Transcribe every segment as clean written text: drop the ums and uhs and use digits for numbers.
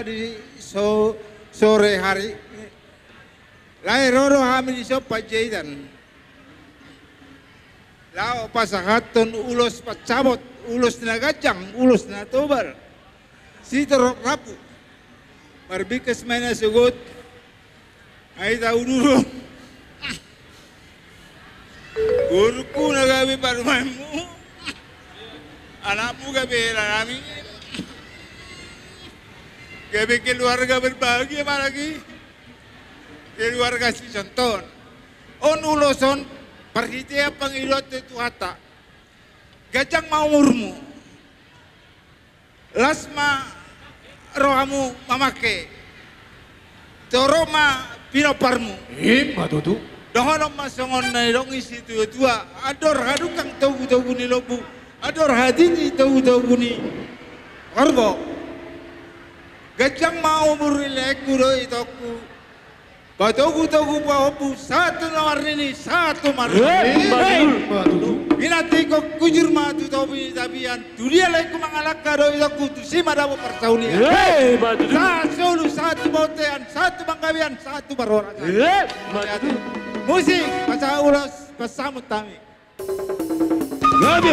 Di sore hari lahir roro kami di Pajaidan lao pasahaton ulos pacabot ulos na gajang ulos na tobar sitorok rapu marbikas may nasugot ay tauduro guruku na gabi parumaymu anakmu gabi namin. Gabi keluarga berbahagia lagi. Keluarga si conton. On uloson perhitia pangilot itu hata. Gajang maumurmu. Lasma rohamu mamake. Toroma pinoparmu. Matutu. Dohonom masongon na ilong isi tua. Ador hadukang tahu-tahu ni lobu. Ador hadini tahu-tahu ni orbo. Gajang mau murilek kudo itoku. Batoku-toku bahobu satu nomor ini satu marni. Inati kok kujur matu topi tabian. Dunia leku mangalak kado itoku tusima dapat persaulian. Satu satu botean satu bangkawian satu barorakan. Musik pasal ulas pasamut tami. Gabi.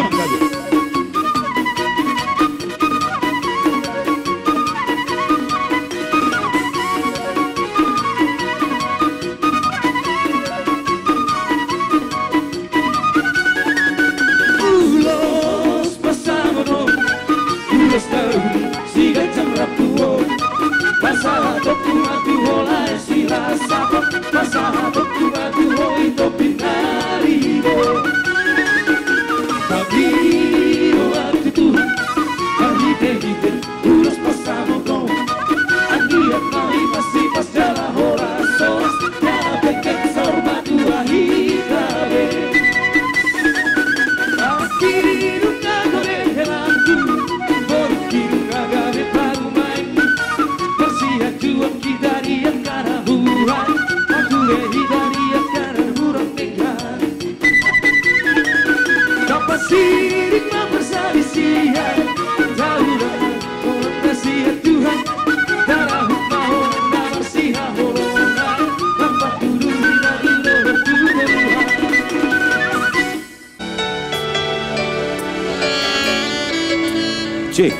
Cek.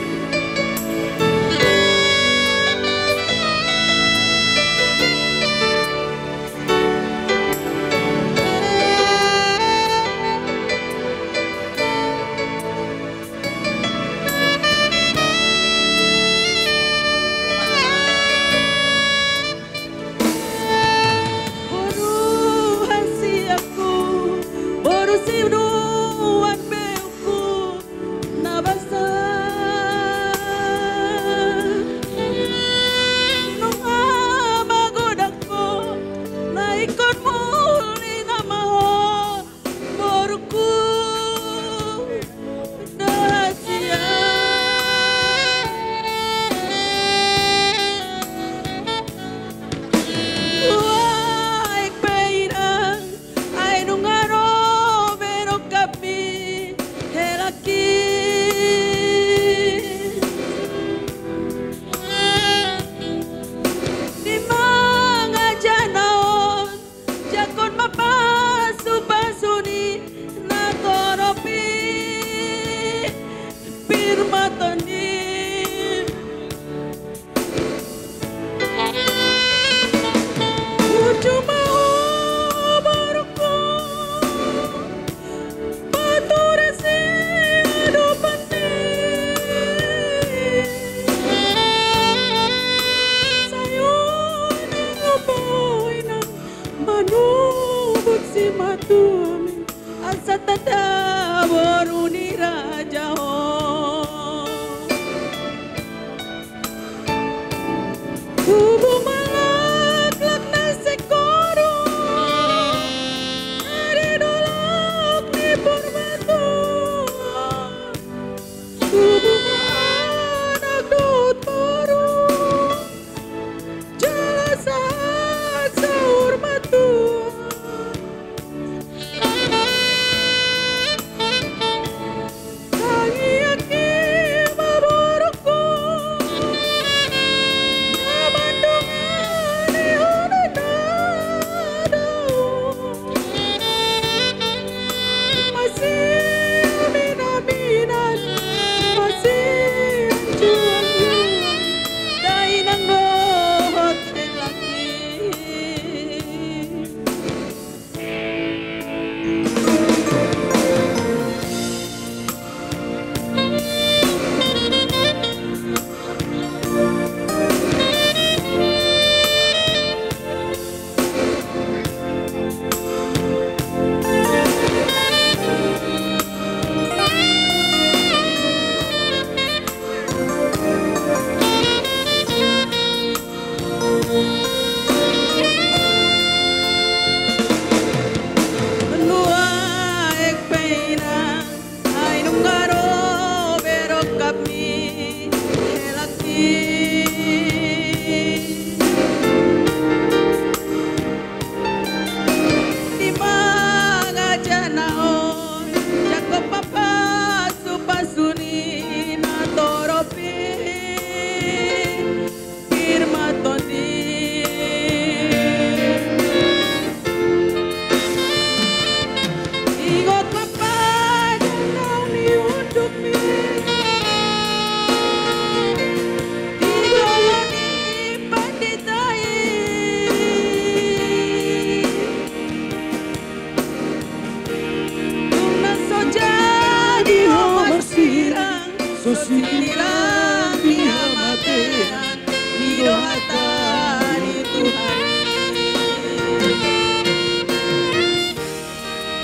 sosinilang dihamatean didohatani Tuhan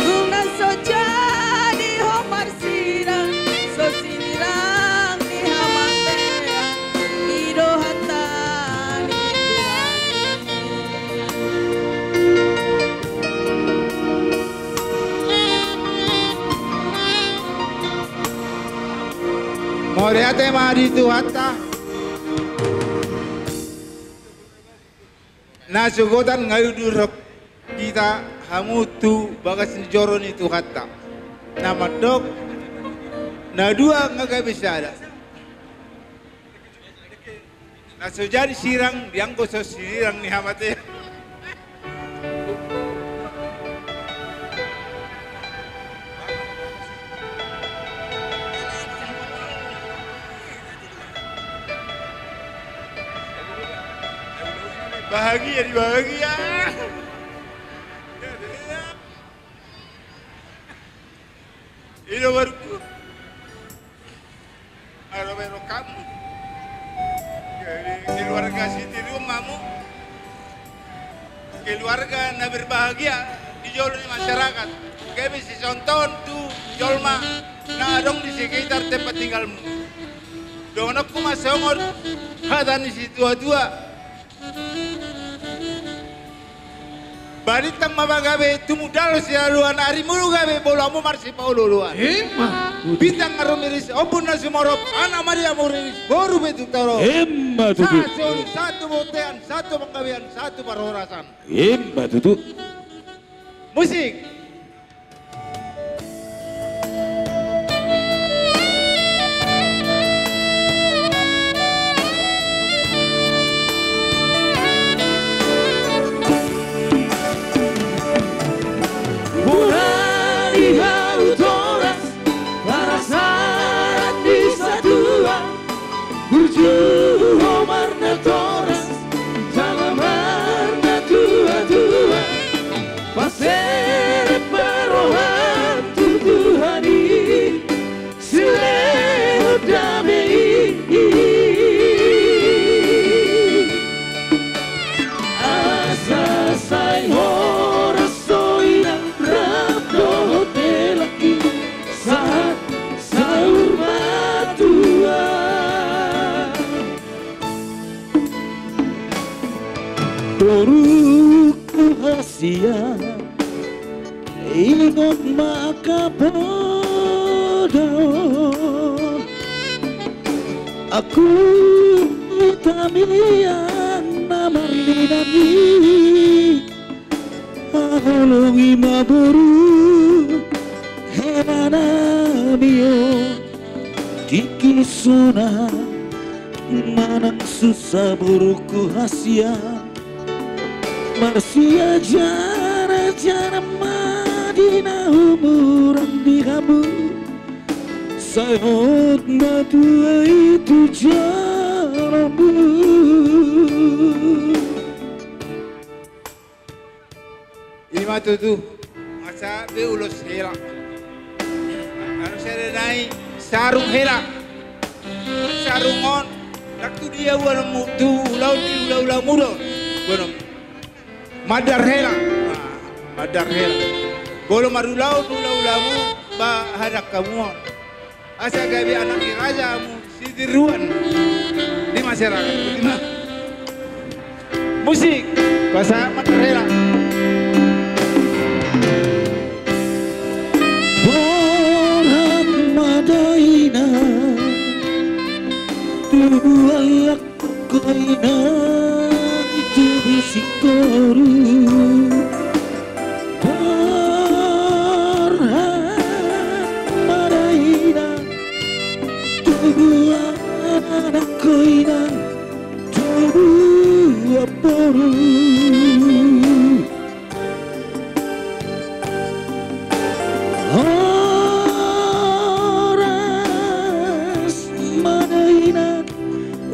guna sojadi homar sirang sosinilang dihamatean didohatani Moriate mari Tuhata nasugotan ngayudurok kita hamutu bagas njoro ni Tuhata nama dok na dua ngagai bisada nasujadi sirang dianggo so sirang ni hamate bahagia di bahagia ini baruku ada kamu keluarga Siti rumahmu keluarga na berbahagia di jolo di masyarakat kayak bisa contoh tuh jolma na dong di sekitar tempat tinggalmu dong aku masongor hadan di situ dua Baritang mabagabe tumudalo siya luan ari mulu gabe bolamu marsi paulo luan. Emma. Bintang ngarumiris obun na sumorop ana Maria muriris boru betu taro. Emma tutu. Satu botean, satu penggawean, satu perhorasan. Emma tutu. Musik. Ingon makabodo aku tamian namarlinani aholongi maburu hemana bio dikisuna manang susah buruku hasia marsia jara Madinah umuran di kamu sayot batu itu jaramu ini matu tuh masa be ulos hela harus ada naik sarung hela sarungon waktu dia wala mutu laut di ulah mudo bonum madar hela madar hela bolo marulau ulamu ba hadak kamu asa gabi anak rajamu sidiruan di masyarakat begitu musik bahasa madar hela Borat Madaina tubuh koina itu bisikoru koinan tubuh poru horas madainan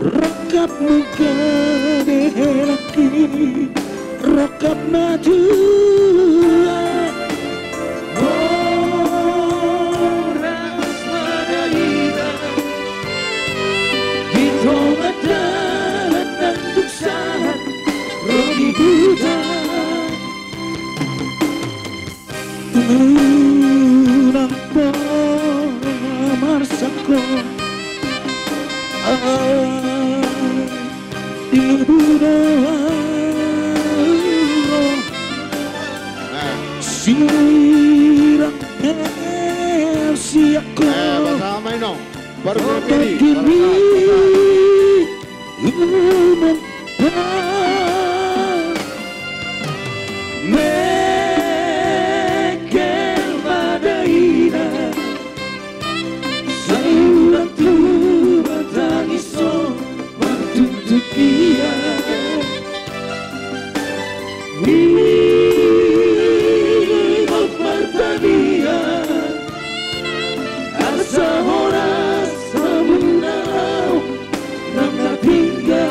rakap muka dehelaki rakap madu nampa marsako ibu doa sirang siako bersama ini baru kiri umum Mekel Madaina Sayuran tua tangiso Matutup dia Hidup martania Asa horas sabunau Nangkatinga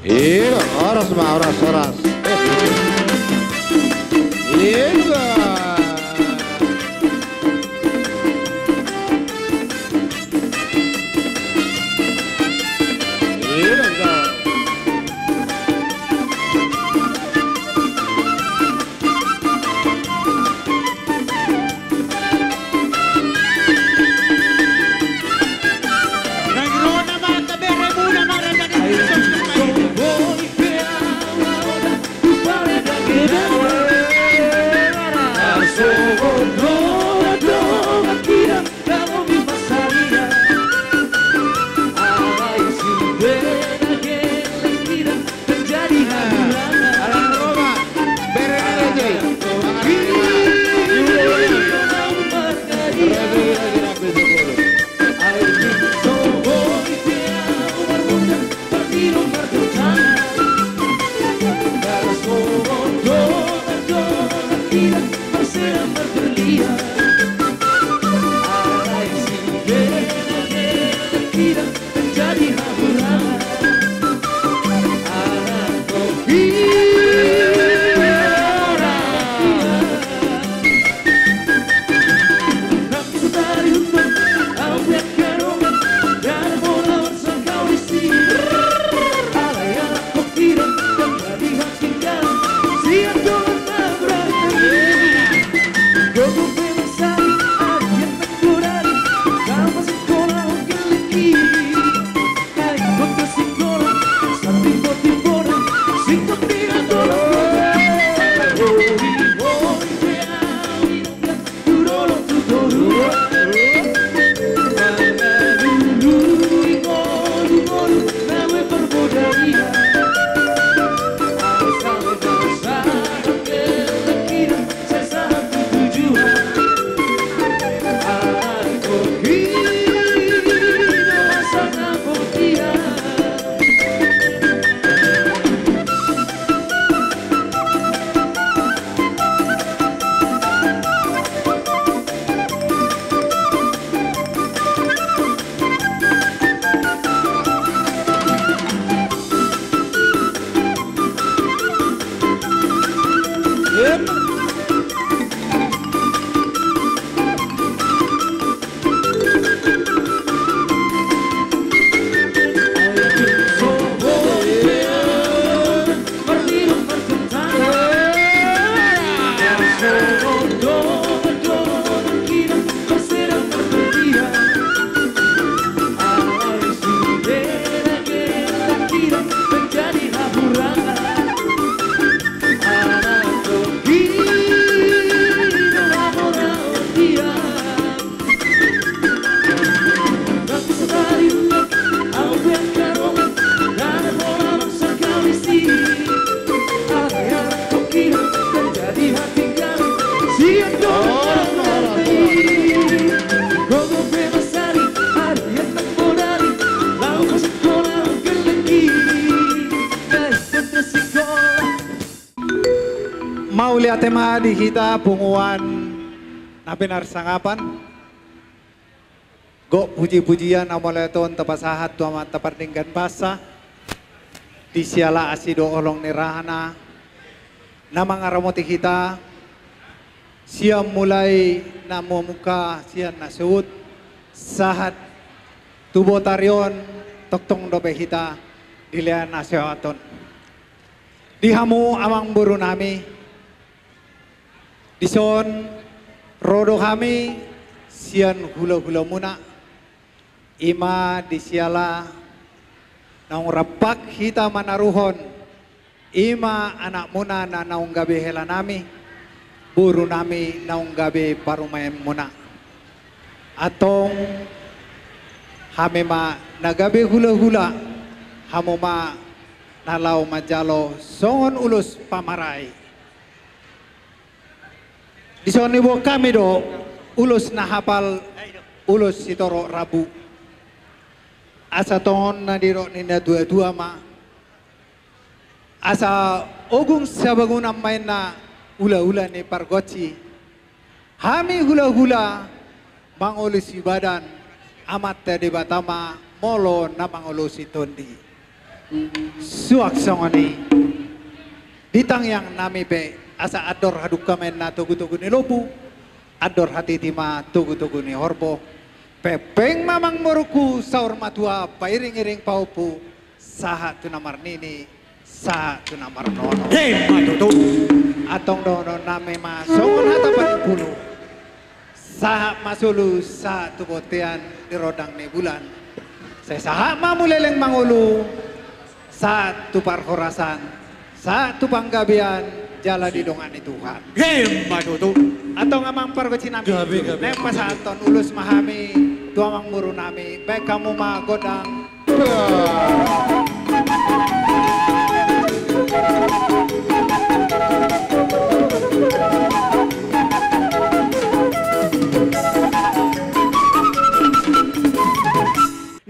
Iya, horas. Iya. He mau lihat tema di kita punguan na pinarsangapan. Go puji-pujian amaleton tapasahat tuama tapardinggan basa. Di siala asido olong nirahana. Na mga ramoti kita. Siya mulai na muka siya nasuot. Sahat tubotarion toktong dobe kita. Dilihan na siya aton. Dihamu amang buru nami. Dison rodo kami sian hula-hula muna. Ima disiala naung rapak hita manaruhon. Ima anak muna na naung gabi hela nami. Buru nami naung gabi parumayan muna. Atong hame ma nagabi hula-hula. Hamo ma nalaw majalo songon ulus pamaray. Dison ibo kami do ulus na hapal ulus sitoro rabu. Asa ton na diro nina dua-dua ma. Asa ogung sabagun main na ula-ula ni pargoci. Hami hula-hula mangulus ibadan amat tadi batama molo na mangulus tondi. Suak songoni ditang yang nami be asa ador haduk kamen na tugu-tugu ni lopu ador hati tima tugu-tugu ni horbo pepeng mamang moruku saur matua pairing-iring paupu saha tu namar nini saha tu namar nono matutu atong dono nami ma songon hatapan pulu saha masulu saha tu botean di rodang ni bulan saya saha mamuleleng mangulu saat tu parhorasan, saat tu panggabian, jala di dongani Tuhan. Gemma tutu. Atau ngamang pargoci nami, nek pasaton ulus mahami, tuamang muru nami, baik kamu mah godang.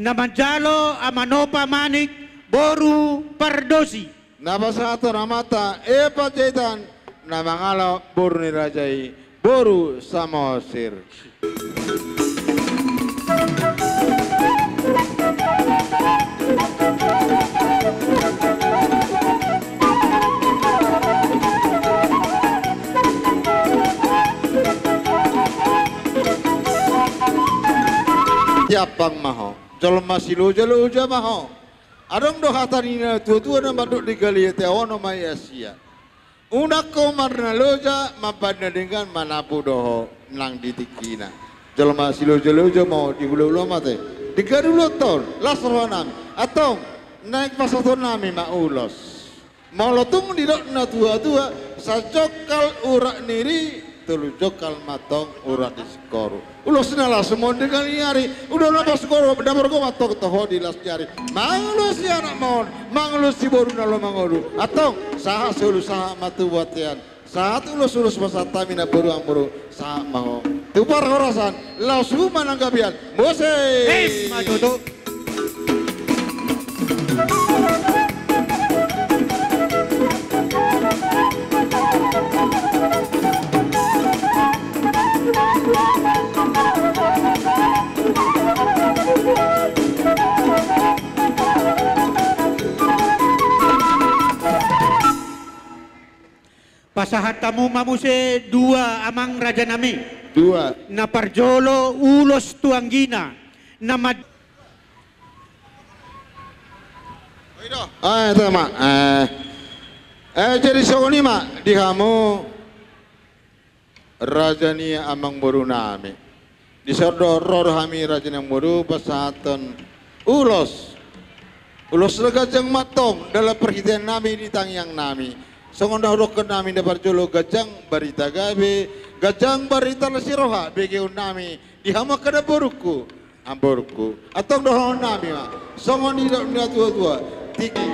Namajalo amanopa manik boru pardosi. Nabasato namata epajaitan namangalo boru nirajai boru samosir. Siapang maho, jolma silu jalo uja maho. Adong do hatanina tua-tua na baduk di galiyate ono mai Asia. Unak ko marna loja mapadna dengan manapu doho nang ditikina. Jolma silu jalo uja mau di hulu-hulu mate. 30 tahun lasrohanam atau naik pasaton nami maulos. Molotung didok na tua-tua sajokal urak niri telu jokal matong urak diskoru. Ulos nala semua dengan nyari udah napa skoro dapur gua matok toho di las nyari. Manglus ya anak mohon, manglus si boru nalo mangolu. Atau saha selu saha matu buatian. Saat ulus masa tamina boru amburu saha mau. Tupar horasan lausu mananggabian. Mose. Matutu. Pasahat tamu mamuse dua amang raja nami. Dua. Na parjolo ulos tuanggina. Na mad... Itu mak. Jadi sokoni mak di kamu raja ni amang boru nami. Di sodor kami raja yang boru pasaton ulos. Ulos legajang matong dalam perhitian nami di tangyang nami. Songon dahulukan nami dapat jolo gajang barita gabe, gajang barita lasiroha begeun nami dihama kada boruku, amborku atau dahulukan nami mak. Songon tidak tua-tua tiki.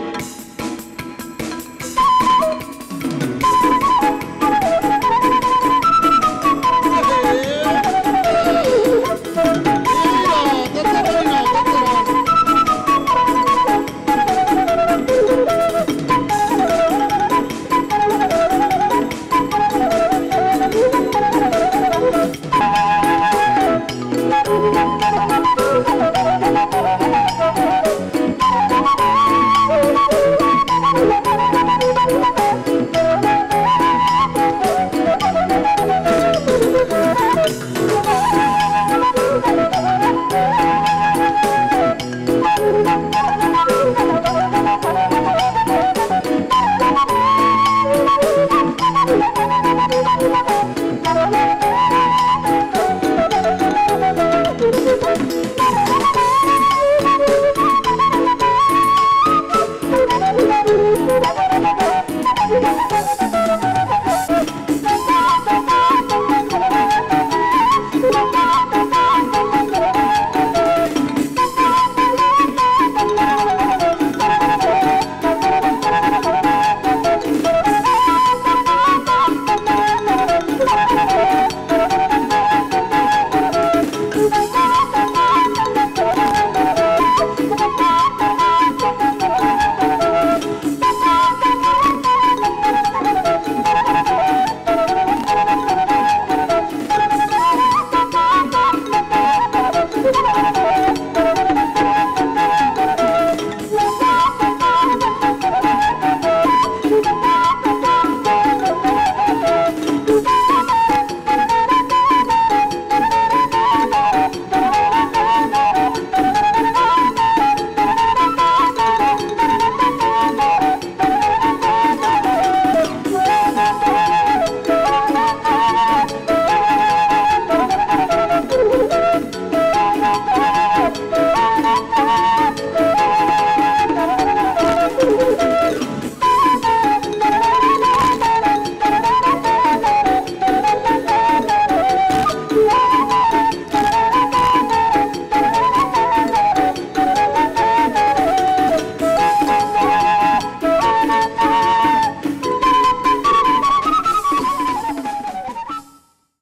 Thank you.